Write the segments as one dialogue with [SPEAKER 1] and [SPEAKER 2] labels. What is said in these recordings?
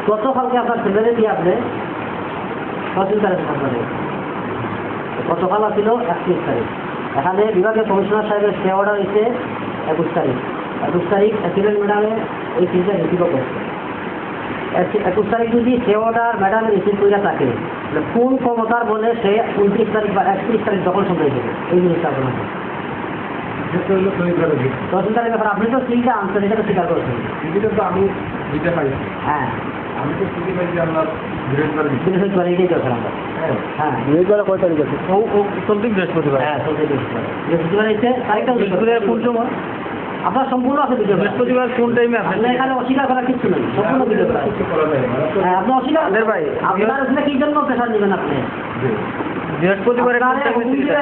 [SPEAKER 1] গতকালকে আপনার ছেলেদের দিয়ে আপনি তহসিলদারের সামনে গতকাল ছিল 31 তারিখ। এখানে বিভাগীয় কমিশনার সাহেবের স্টে অর্ডার হয়েছে 21 তারিখ। 21 তারিখ অ্যাসিডেন্ট ম্যাডামে এই চিন্তা রিসিভও করছে। 21 তারিখ যদি স্টে অর্ডার ম্যাডামে রিসিভ করে থাকে কোন ক্ষমতার বলে সে 29 তারিখ বা 31 তারিখ দখল সময় দেবে এই জিনিসটা আপনার তহসিলদারের ব্যাপার আপনি তো সিলটা আনছেন, এটা তো স্বীকার করছেন।
[SPEAKER 2] তো আমি দিতে পারি,
[SPEAKER 1] হ্যাঁ
[SPEAKER 2] আমি তো দিতে পারি যে আমরা
[SPEAKER 1] বৃহস্পতিবার এইটাই দরকার আমরা। হ্যাঁ
[SPEAKER 3] বৃহস্পতিবার কয় তারিখ আছে?
[SPEAKER 1] চলতি বৃহস্পতিবার। হ্যাঁ চলতি বৃহস্পতিবার। বৃহস্পতিবার হচ্ছে তারিখটা বৃহস্পতিবার কোন সময় আপনার সম্পূর্ণ আছে ভিডিও। বৃহস্পতিবার কোন টাইমে আপনি এখানে অস্বীকার করার কিছু নেই, সম্পূর্ণ ভিডিও করা হ্যাঁ আপনি অস্বীকার ভাই আপনার আসলে কি জন্য প্রেশার নেবেন আপনি বৃহস্পতিবার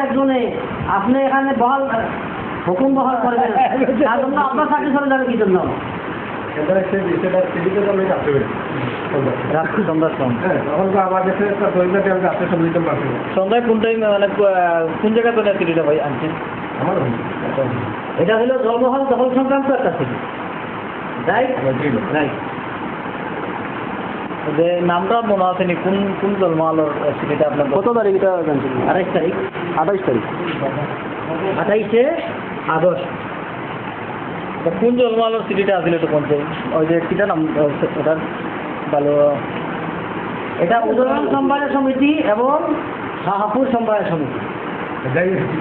[SPEAKER 1] একজনে আপনি এখানে বহাল হুকুম বহাল করবেন তার জন্য আপনার চাকরি চলে যাবে কি জন্য?
[SPEAKER 3] সন্ধ্যায় কোন টাইম মানে কোন জায়গা তো সিটিটা ভাই আনছেন?
[SPEAKER 1] এটা হলো জলমহল দখল সংক্রান্ত একটা সিটি, রাইট রাইট।
[SPEAKER 3] যে নামটা মনে আসেনি কোন কোন জলমহলের সিটিটা আপনার? কত তারিখ এটা জানছেন?
[SPEAKER 1] 28 তারিখ।
[SPEAKER 3] 28 তারিখ
[SPEAKER 1] 28শে আগস্ট।
[SPEAKER 3] কোন জলমহলের সিটিটা আসলে তো কোন ওই যে কিটা নাম ওটার ভালো?
[SPEAKER 1] এটা উদয়ন সমবায় সমিতি এবং শাহপুর সমবায় সমিতি।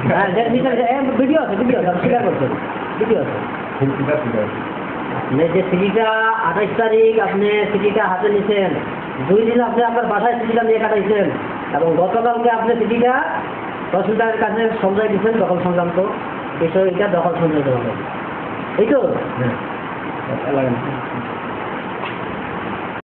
[SPEAKER 1] হ্যাঁ ভিডিও আছে, ভিডিও আছে, স্বীকার করছেন, ভিডিও আছে। আপনি যে সিটিটা 28 তারিখ আপনি সিটিটা হাতে নিয়েছেন, 2 দিন আপনি আপনার বাসায় সিটিটা নিয়ে কাটাইছেন এবং গতকালকে আপনি সিটিটা তহসিলদারের কাছে সমঝাই দিচ্ছেন দখল সংক্রান্ত বিষয়, এটা দখল সংক্রান্ত হবে এই তো।